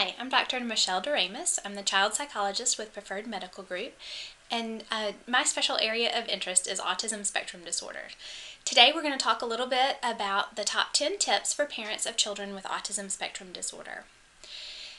Hi, I'm Dr. Michelle DeRamus. I'm the child psychologist with Preferred Medical Group, and my special area of interest is autism spectrum disorder. Today we're going to talk a little bit about the top 10 tips for parents of children with autism spectrum disorder.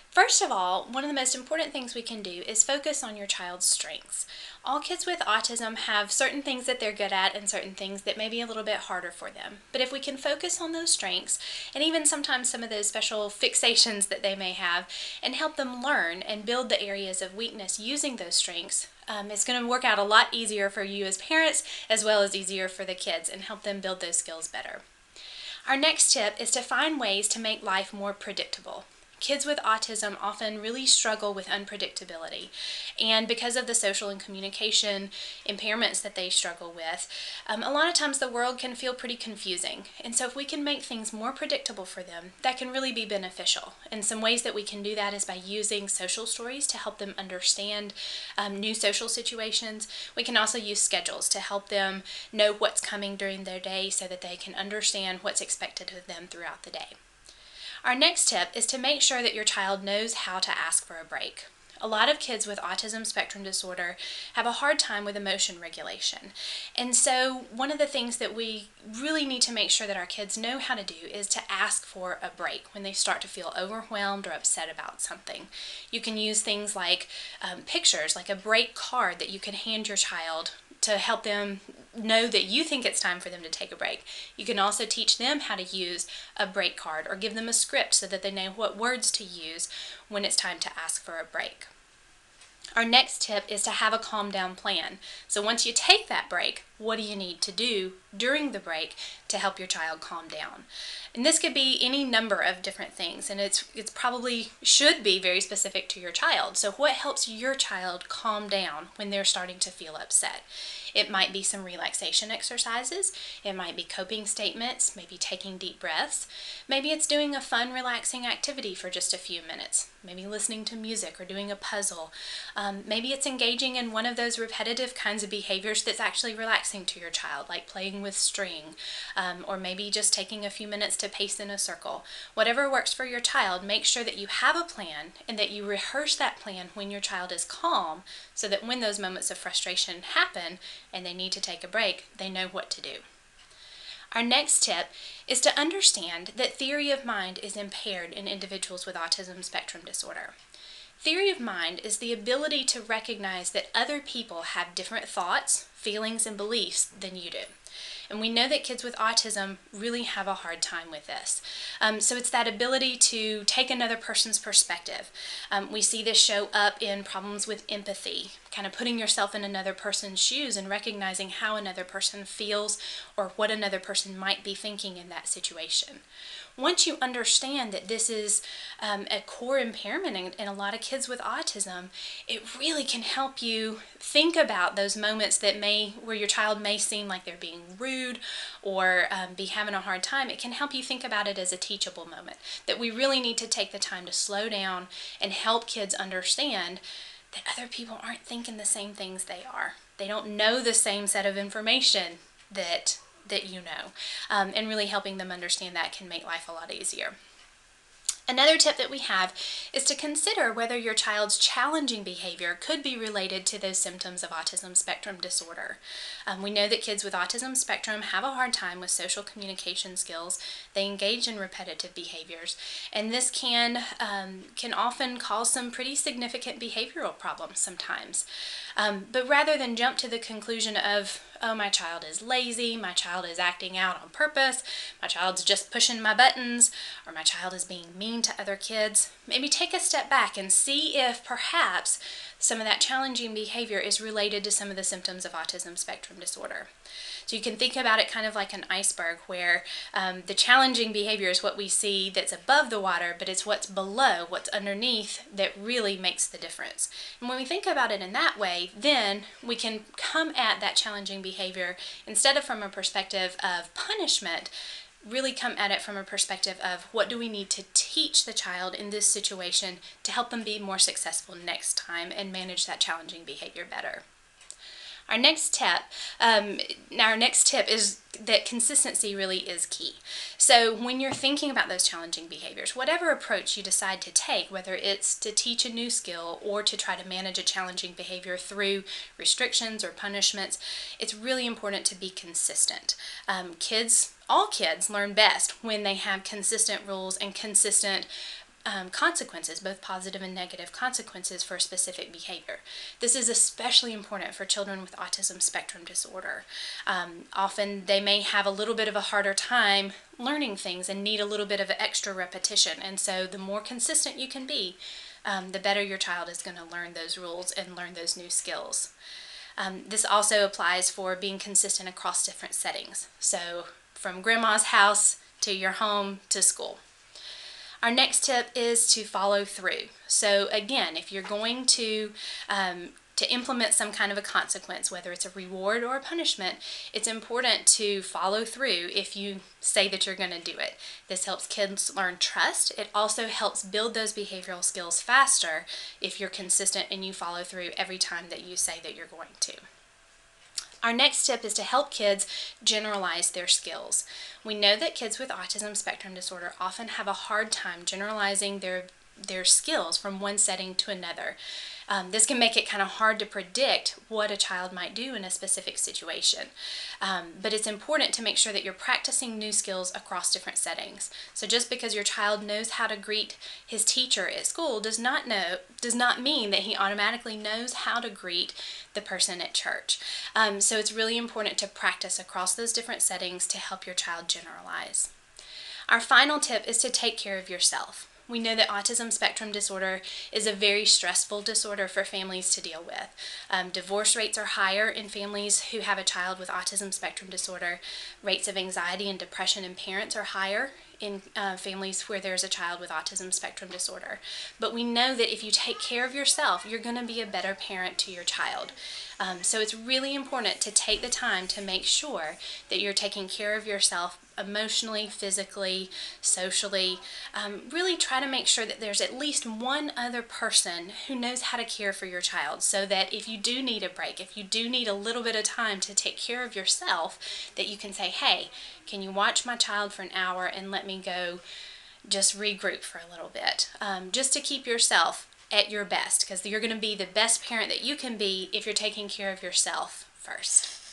First of all, one of the most important things we can do is focus on your child's strengths. All kids with autism have certain things that they're good at and certain things that may be a little bit harder for them. But if we can focus on those strengths and even sometimes some of those special fixations that they may have and help them learn and build the areas of weakness using those strengths, it's going to work out a lot easier for you as parents as well as easier for the kids and help them build those skills better. Our next tip is to find ways to make life more predictable. Kids with autism often really struggle with unpredictability, and because of the social and communication impairments that they struggle with, a lot of times the world can feel pretty confusing. And so if we can make things more predictable for them, that can really be beneficial. And some ways that we can do that is by using social stories to help them understand new social situations. We can also use schedules to help them know what's coming during their day so that they can understand what's expected of them throughout the day. Our next tip is to make sure that your child knows how to ask for a break. A lot of kids with autism spectrum disorder have a hard time with emotion regulation. And so one of the things that we really need to make sure that our kids know how to do is to ask for a break when they start to feel overwhelmed or upset about something. You can use things like pictures, like a break card that you can hand your child to help them know that you think it's time for them to take a break. You can also teach them how to use a break card or give them a script so that they know what words to use when it's time to ask for a break. Our next tip is to have a calm down plan. So once you take that break, what do you need to do during the break to help your child calm down? And this could be any number of different things, and it's probably should be very specific to your child. So what helps your child calm down when they're starting to feel upset? It might be some relaxation exercises, it might be coping statements, maybe taking deep breaths, maybe it's doing a fun, relaxing activity for just a few minutes, maybe listening to music or doing a puzzle. Maybe it's engaging in one of those repetitive kinds of behaviors that's actually relaxing to your child, like playing with string, or maybe just taking a few minutes to pace in a circle. Whatever works for your child, make sure that you have a plan and that you rehearse that plan when your child is calm so that when those moments of frustration happen and they need to take a break, they know what to do. Our next tip is to understand that theory of mind is impaired in individuals with autism spectrum disorder. Theory of mind is the ability to recognize that other people have different thoughts, feelings, and beliefs than you do. And we know that kids with autism really have a hard time with this. So it's that ability to take another person's perspective. We see this show up in problems with empathy, kind of putting yourself in another person's shoes and recognizing how another person feels or what another person might be thinking in that situation. Once you understand that this is a core impairment in a lot of kids with autism, it really can help you think about those moments that where your child may seem like they're being rude or be having a hard time. It can help you think about it as a teachable moment, that we really need to take the time to slow down and help kids understand that other people aren't thinking the same things they are. They don't know the same set of information that you know, and really helping them understand that can make life a lot easier. Another tip that we have is to consider whether your child's challenging behavior could be related to those symptoms of autism spectrum disorder. We know that kids with autism spectrum have a hard time with social communication skills. They engage in repetitive behaviors, and this can often cause some pretty significant behavioral problems sometimes. But rather than jump to the conclusion of, oh, my child is lazy, my child is acting out on purpose, my child's just pushing my buttons, or my child is being mean to other kids, maybe take a step back and see if perhaps some of that challenging behavior is related to some of the symptoms of autism spectrum disorder. So you can think about it kind of like an iceberg where the challenging behavior is what we see that's above the water, but it's what's below, what's underneath that really makes the difference. And when we think about it in that way, then we can come at that challenging behavior instead of from a perspective of punishment, really come at it from a perspective of what do we need to teach the child in this situation to help them be more successful next time and manage that challenging behavior better. Our next tip is that consistency really is key. So when you're thinking about those challenging behaviors, whatever approach you decide to take, whether it's to teach a new skill or to try to manage a challenging behavior through restrictions or punishments, it's really important to be consistent. All kids learn best when they have consistent rules and consistent consequences, both positive and negative consequences for a specific behavior. This is especially important for children with autism spectrum disorder. Often they may have a little bit of a harder time learning things and need a little bit of extra repetition, and so the more consistent you can be, the better your child is going to learn those rules and learn those new skills. This also applies for being consistent across different settings, so from grandma's house to your home to school. Our next tip is to follow through. So again, if you're going to implement some kind of a consequence, whether it's a reward or a punishment, it's important to follow through if you say that you're going to do it. This helps kids learn trust. It also helps build those behavioral skills faster if you're consistent and you follow through every time that you say that you're going to. Our next tip is to help kids generalize their skills. We know that kids with autism spectrum disorder often have a hard time generalizing their skills from one setting to another. This can make it kind of hard to predict what a child might do in a specific situation. But it's important to make sure that you're practicing new skills across different settings. So just because your child knows how to greet his teacher at school does not mean that he automatically knows how to greet the person at church. So it's really important to practice across those different settings to help your child generalize. Our final tip is to take care of yourself. We know that autism spectrum disorder is a very stressful disorder for families to deal with. Divorce rates are higher in families who have a child with autism spectrum disorder. Rates of anxiety and depression in parents are higher in families where there's a child with autism spectrum disorder. But we know that if you take care of yourself, you're going to be a better parent to your child. So it's really important to take the time to make sure that you're taking care of yourself emotionally, physically, socially. Really try to make sure that there's at least one other person who knows how to care for your child, so that if you do need a break, if you do need a little bit of time to take care of yourself, that you can say, hey, can you watch my child for an hour and let me go just regroup for a little bit, just to keep yourself at your best, because you're going to be the best parent that you can be if you're taking care of yourself first.